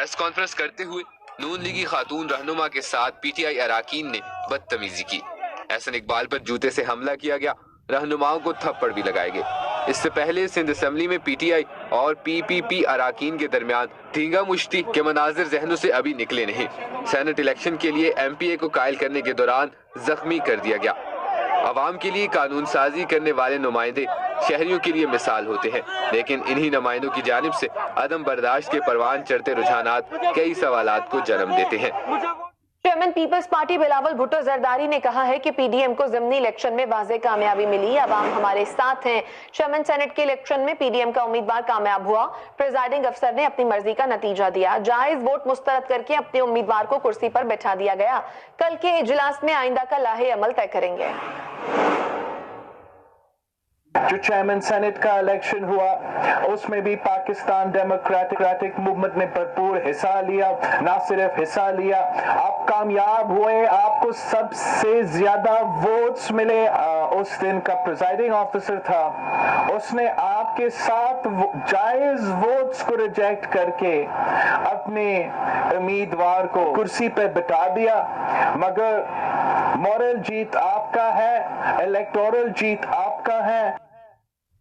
Press conference करते हुए नून लीगी खातून रहनुमा के साथ PTI अराकीन ने बदतमीजी की। एहसन इकबाल पर जूते से हमला किया गया, रहनुमाओं को थप्पड़ भी लगाए गए। इससे पहले सिंध असेंबली में PTI और PPP अराकीन के दरमियान धींगा मुश्ती के मनाजिर जहनों से अभी निकले नहीं। सेनेट इलेक्शन के लिए MPA को कायल करने के दौरान जख्मी कर दिया गया। अवाम के लिए कानून साजी करने वाले नुमाइंदे शहरियों के लिए मिसाल होते हैं, लेकिन इन्हीं नुमाइंदों की जानिब से अदम बर्दाश्त के परवान चढ़ते रुझानात कई सवालात को जन्म देते हैं। Chairman peoples party Bilawal Bhutto Zardari ने कहा है कि PDM को ज़िमनी इलेक्शन में वाज़े कामयाबी मिली, अवाम हमारे साथ हैं। चेयरमैन सेनेट के इलेक्शन में PDM का उम्मीदवार कामयाब हुआ। प्रिजाइडिंग अफसर ने अपनी मर्जी का नतीजा दिया, जायज वोट मुस्तरद करके अपने उम्मीदवार को कुर्सी पर बैठा दिया गया। कल के इजलास में आइंदा का लाहे अमल तय करेंगे। जो चेयरमैन सेनेट का इलेक्शन हुआ उसमें भी पाकिस्तान डेमोक्रेटिक मूवमेंट ने भरपूर हिस्सा लिया। ना सिर्फ हिस्सा लिया, आप कामयाब हुए, आपको सबसे ज्यादा वोट्स मिले। उस दिन का प्रिजाइडिंग ऑफिसर था, उसने आपके साथ जायज वोट्स को रिजेक्ट करके अपने उम्मीदवार को कुर्सी पे बिठा दिया। मगर मॉरल जीत आपका है, इलेक्टोरल जीत आपका है।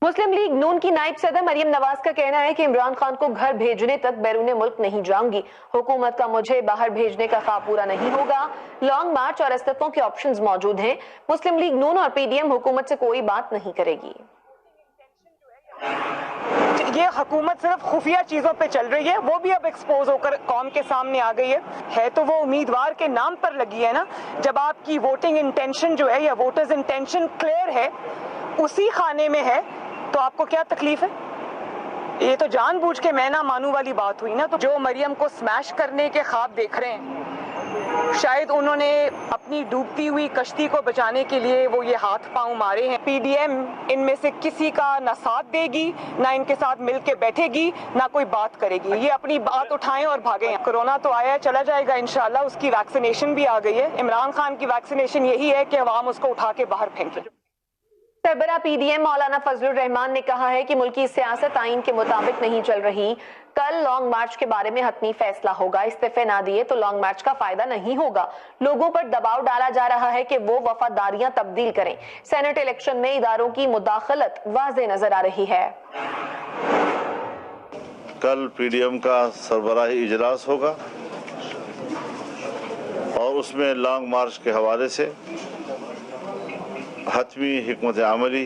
मुस्लिम लीग नून की नायब सदर मरियम नवाज का कहना है कि इमरान खान को घर भेजने तक बैरून मुल्क नहीं जाऊंगी। हुकूमत का मुझे बाहर भेजने का ख्वाब पूरा नहीं होगा। लॉन्ग मार्च और इस्तीफों के ऑप्शंस मौजूद हैं। मुस्लिम लीग नून और PDM हुकूमत से कोई बात नहीं करेगी। ये हुकूमत सिर्फ खुफिया चीजों पे चल रही है, वो भी अब एक्सपोज होकर कौम के सामने आ गई है तो वो उम्मीदवार के नाम पर लगी है ना। जब आपकी वोटिंग इंटेंशन जो है या वोटर्स इंटेंशन क्लियर है, उसी खाने में है, तो आपको क्या तकलीफ है? ये तो जानबूझ के मैं ना मानू वाली बात हुई ना। तो जो मरियम को स्मैश करने के ख्वाब देख रहे हैं, शायद उन्होंने अपनी डूबती हुई कश्ती को बचाने के लिए वो ये हाथ पांव मारे हैं। PDM इनमें से किसी का ना साथ देगी, ना इनके साथ मिलके बैठेगी, ना कोई बात करेगी। ये अपनी बात उठाएं और भागें। कोरोना तो आया है, चला जाएगा इंशाल्लाह। उसकी वैक्सीनेशन भी आ गई है। इमरान खान की वैक्सीनेशन यही है कि अवाम उसको उठा के बाहर फेंके। सरबरा PDM मौलाना फजलुर रहमान ने कहा है कि मुल्की सियासत आइन के मुताबिक नहीं चल रही। कल लॉन्ग मार्च के बारे में हतमी फैसला होगा। इस्तीफे ना दिए तो लॉन्ग मार्च का फायदा नहीं होगा। लोगों पर दबाव डाला जा रहा है कि वो वफादारियां तब्दील करें। सेनेट इलेक्शन में इदारों की मुदाखलत वाज़े नजर आ रही है। कल PDM का सरबराही इजलास होगा और उसमें लॉन्ग मार्च के हवाले से हतमी हिकमत अमली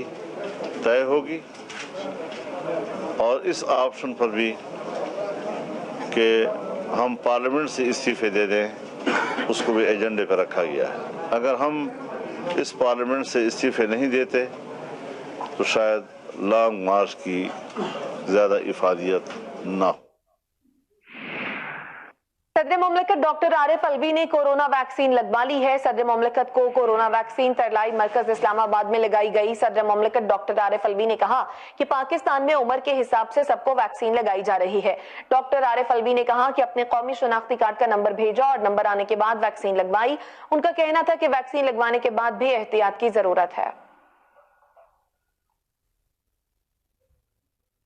तय होगी और इस ऑप्शन पर भी कि हम पार्लियामेंट से इस्तीफे दे दें, उसको भी एजेंडे पर रखा गया है। अगर हम इस पार्लियामेंट से इस्तीफे नहीं देते तो शायद लॉन्ग मार्च की ज़्यादा इफादियत ना हो। सदर मुमलिकत डॉक्टर आरिफ अलवी ने कोरोना वैक्सीन लगवा ली है। सदर मुमलिकत को कोरोना वैक्सीन तरलाई मरकज इस्लामाबाद में लगाई गई। सदर मुमलिकत डॉक्टर आरिफ अलवी ने कहा कि पाकिस्तान में उम्र के हिसाब से सबको वैक्सीन लगाई जा रही है। डॉक्टर आरिफ अलवी ने कहा कि अपने कौमी शनाख्ती कार्ड का नंबर भेजा और नंबर आने के बाद वैक्सीन लगवाई। उनका कहना था कि वैक्सीन लगवाने के बाद भी एहतियात की जरूरत है।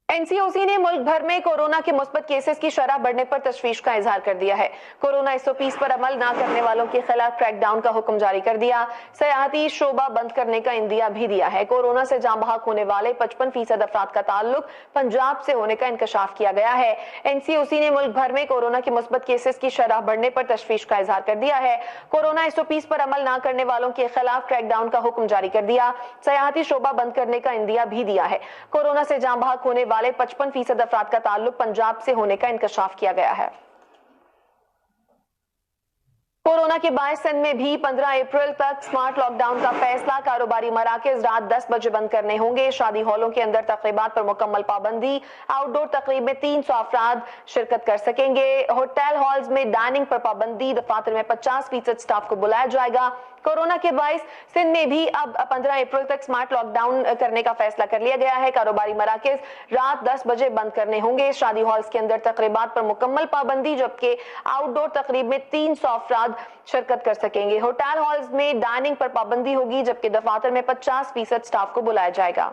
NCOC ने मुल्क भर में कोरोना के मुस्बत केसेस की शरह बढ़ने पर तशवीश का इजहार कर दिया है। कोरोना SOPs पर अमल न करने वालों के खिलाफ क्रैकडाउन का हुक्म जारी कर दिया। सयाहती शोबा बंद करने का इंदिया भी दिया है। कोरोना से जान बहक होने वाले 55% अफराद का ताल्लुक पंजाब से होने का इंकशाफ किया गया है। NCOC ने मुल्क भर में कोरोना के मुस्बत केसेस की शरह बढ़ने पर तशवीश का इजहार कर दिया है। कोरोना SOPs पर अमल न करने वालों के खिलाफ क्रैकडाउन का हुक्म जारी कर दिया। सयाहती शोबा बंद करने का इंदिया भी दिया है। कोरोना से जान बहक होने वाले 55% अफराद का ताल्लुक पंजाब से होने का इंकशाफ किया गया है। कोरोना के बायस सिंध में भी 15 अप्रैल तक स्मार्ट लॉकडाउन का फैसला। कारोबारी मराकज रात 10 बजे बंद करने होंगे। शादी हॉलों के अंदर तकरीबात पर मुकम्मल पाबंदी। आउटडोर तकरीब में 300 अफराद शिरकत कर सकेंगे। होटल हॉल्स में डाइनिंग पर पाबंदी। दफातर में 50% स्टाफ को बुलाया जाएगा। कोरोना के बायस सिंध में भी अब 15 अप्रैल तक स्मार्ट लॉकडाउन करने का फैसला कर लिया गया है। कारोबारी मराकज रात 10 बजे बंद करने होंगे। शादी हॉल्स के अंदर तकरीबात पर मुकम्मल पाबंदी, जबकि आउटडोर तकरीब में 300 अफराद शिरकत कर सकेंगे। होटल हॉल्स में डाइनिंग पर पाबंदी होगी, जबकि दफातर में 50% स्टाफ को बुलाया जाएगा।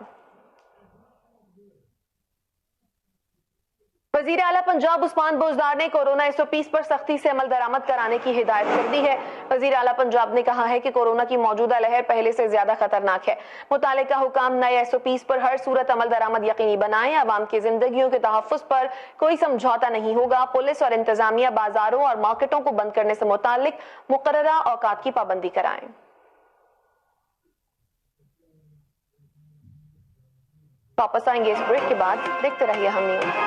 وزیر اعلیٰ پنجاب عثمان بزدار نے کورونا SOPs پر سختی سے عمل درآمد کرانے کی ہدایت کر دی ہے۔ وزیر اعلیٰ پنجاب نے کہا ہے کہ کورونا کی موجودہ لہر پہلے سے زیادہ خطرناک ہے۔ متعلقہ حکام نئے SOPs پر ہر صورت عمل درآمد یقینی بنائیں۔ عوام کی زندگیوں کے تحفظ پر کوئی سمجھوتہ نہیں ہوگا۔ پولیس اور انتظامیہ بازاروں اور مارکیٹوں کو بند کرنے سے متعلق مقررہ اوقات کی پابندی کرائیں۔ واپس آئیں گے اس بریک کے بعد، دیکھتے رہیے ہم news.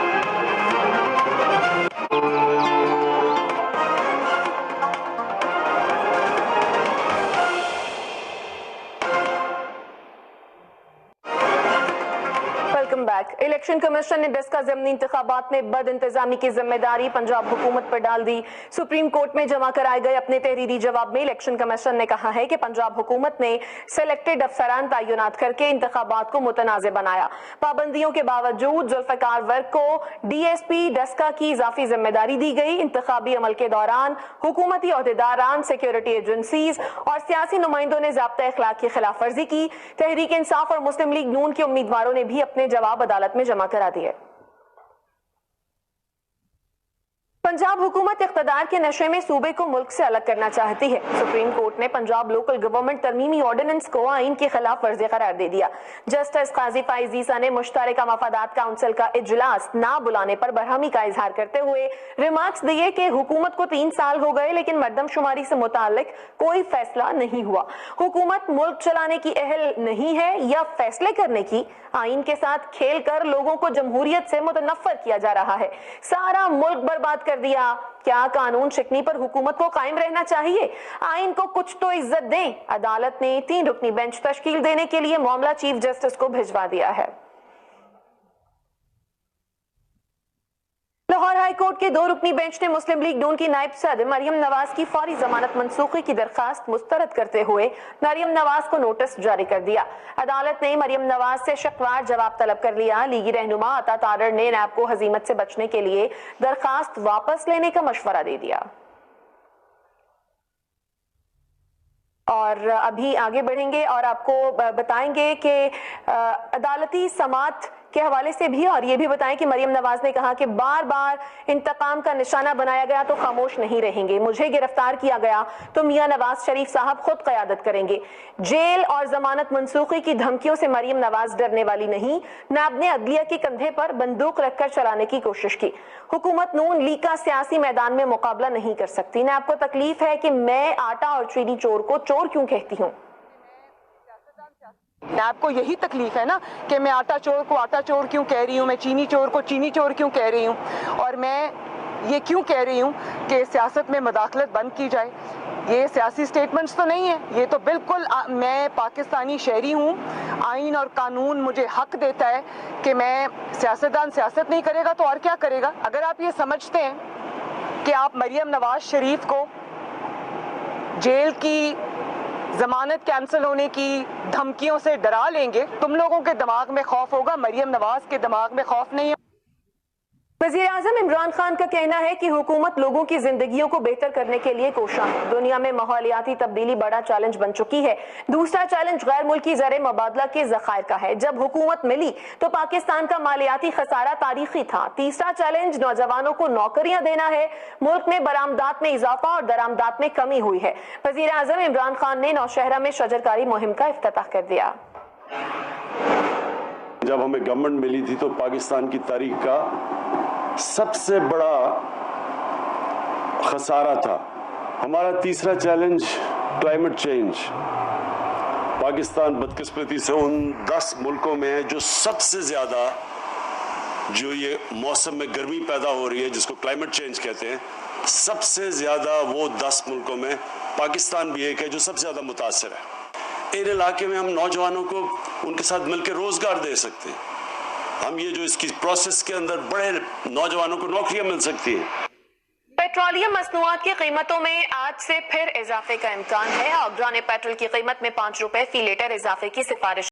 Welcome back. Election commission نے ڈسکا ضمنی انتخابات میں بد انتظامی کی ذمہ داری پنجاب حکومت پر ڈال دی۔ سپریم کورٹ میں جمع کرائے گئے اپنے تحریری جواب میں الیکشن کمیشن نے کہا ہے کہ پنجاب حکومت نے سلیکٹڈ افسران تعینات کر کے انتخابات کو متنازع بنایا۔ پابندیوں کے باوجود ذوالفقار ورک کو DSP ڈسکا کی اضافی ذمہ داری دی گئی۔ انتخابی عمل کے دوران حکومتی عہدیداران، سیکیورٹی ایجنسیز اور سیاسی نمائندوں نے ضابطۂ اخلاق کی خلاف ورزی کی۔ تحریک انصاف اور مسلم لیگ نون کے امیدواروں نے بھی اپنے جواب عدالت میں جمع کرا دیے۔ پنجاب حکومت اقتدار کے نشے میں صوبے کو ملک سے الگ کرنا چاہتی ہے۔ سپریم کورٹ نے پنجاب لوکل گورنمنٹ ترمیمی آرڈیننس کو آئین کی خلاف ورزی قرار دے دیا۔ جسٹس قاضی فائز عیسیٰ نے مشترکہ مفادات کونسل کا اجلاس نہ بلانے پر برہمی کا اظہار کرتے ہوئے ریمارکس دیے کہ حکومت کو 3 سال ہو گئے لیکن مردم شماری سے متعلق کوئی فیصلہ نہیں ہوا۔ حکومت ملک چلانے کی اہل نہیں ہے یا فیصلے کرنے کی؟ آئین کے ساتھ کھیل کر لوگوں کو جمہوریت سے متنفر کیا جا رہا ہے۔ سارا ملک برباد کر دیا۔ کیا قانون شکنی پر حکومت کو قائم رہنا چاہیے؟ آئین کو کچھ تو عزت دیں۔ عدالت نے 3 رکنی بینچ تشکیل دینے کے لیے معاملہ چیف جسٹس کو بھجوا دیا ہے۔ لاہور ہائی کورٹ کے 2 رکنی بینچ نے مسلم لیگ نون کی نائب صدر مریم نواز کی فوری ضمانت منسوخی کی درخواست مسترد کرتے ہوئے مریم نواز کو نوٹس جاری کر دیا۔ عدالت نے مریم نواز سے شکوار جواب طلب کر لیا۔ لیگی رہنما عطا تارڑ نے نیب کو ہزیمت سے بچنے کے لیے درخواست واپس لینے کا مشورہ دے دیا۔ اور ابھی آگے بڑھیں گے اور آپ کو بتائیں گے کہ عدالتی سماعت کے حوالے سے بھی، اور یہ بھی بتائیں کہ مریم نواز نے کہا کہ بار بار انتقام کا نشانہ بنایا گیا تو خاموش نہیں رہیں گے۔ مجھے گرفتار کیا گیا تو میاں نواز شریف صاحب خود قیادت کریں گے۔ جیل اور ضمانت منسوخی کی دھمکیوں سے مریم نواز ڈرنے والی نہیں۔ نیب نے عدلیہ کے کندھے پر بندوق رکھ کر چلانے کی کوشش کی۔ حکومت نون لیگ کا سیاسی میدان میں مقابلہ نہیں کر سکتی۔ نیب کو تکلیف ہے کہ میں آٹا اور چینی چور کو چور کیوں کہتی ہوں۔ نیب کو یہی تکلیف ہے نا کہ میں آٹا چور کو آٹا چور کیوں کہہ رہی ہوں، میں چینی چور کو چینی چور کیوں کہہ رہی ہوں، اور میں یہ کیوں کہہ رہی ہوں کہ سیاست میں مداخلت بند کی جائے۔ یہ سیاسی سٹیٹمنٹس تو نہیں ہیں، یہ تو بالکل میں پاکستانی شہری ہوں۔ آئین اور قانون مجھے حق دیتا ہے کہ میں سیاستدان سیاست نہیں کرے گا تو اور کیا کرے گا۔ اگر آپ یہ سمجھتے ہیں کہ آپ مریم نواز شریف کو جیل کی ضمانت کینسل ہونے کی دھمکیوں سے ڈرا لیں گے، تم لوگوں کے دماغ میں خوف ہوگا، مریم نواز کے دماغ میں خوف نہیں ہے۔ وزیر اعظم عمران خان کا کہنا ہے کہ حکومت لوگوں کی زندگیوں کو بہتر کرنے کے لیے کوشاں ہے۔ دنیا میں ماحولیاتی تبدیلی بڑا چیلنج بن چکی ہے۔ دوسرا چیلنج غیر ملکی زر مبادلہ کے ذخائر کا ہے۔ جب حکومت ملی تو پاکستان کا مالیاتی خسارہ تاریخی تھا۔ تیسرا چیلنج نوجوانوں کو نوکریاں دینا ہے۔ ملک میں برآمدات میں اضافہ اور درآمدات میں کمی ہوئی ہے۔ وزیر اعظم عمران خان نے نوشہرہ میں شجرکاری مہم کا افتتاح کر دیا۔ جب ہمیں گورنمنٹ ملی تھی تو پاکستان کی تاریخ کا سب سے بڑا خسارہ تھا۔ ہمارا تیسرا چیلنج کلائمیٹ چینج۔ پاکستان بدقسمتی سے ان 10 ملکوں میں ہے جو سب سے زیادہ جو یہ موسم میں گرمی پیدا ہو رہی ہے جس کو کلائمیٹ چینج کہتے ہیں، سب سے زیادہ وہ 10 ملکوں میں پاکستان بھی ایک ہے جو سب سے زیادہ متاثر ہے۔ ان علاقے میں ہم نوجوانوں کو ان کے ساتھ مل کے روزگار دے سکتے ہیں۔ ہم یہ جو اس کی پروسیس کے اندر بڑے نوجوانوں کو نوکریاں مل سکتی ہیں۔ پیٹرولیم مصنوعات کی قیمتوں میں آج سے پھر اضافے کا امکان ہے۔ آگرا نے پیٹرول کی قیمت میں 5 روپے فی لیٹر اضافے کی سفارش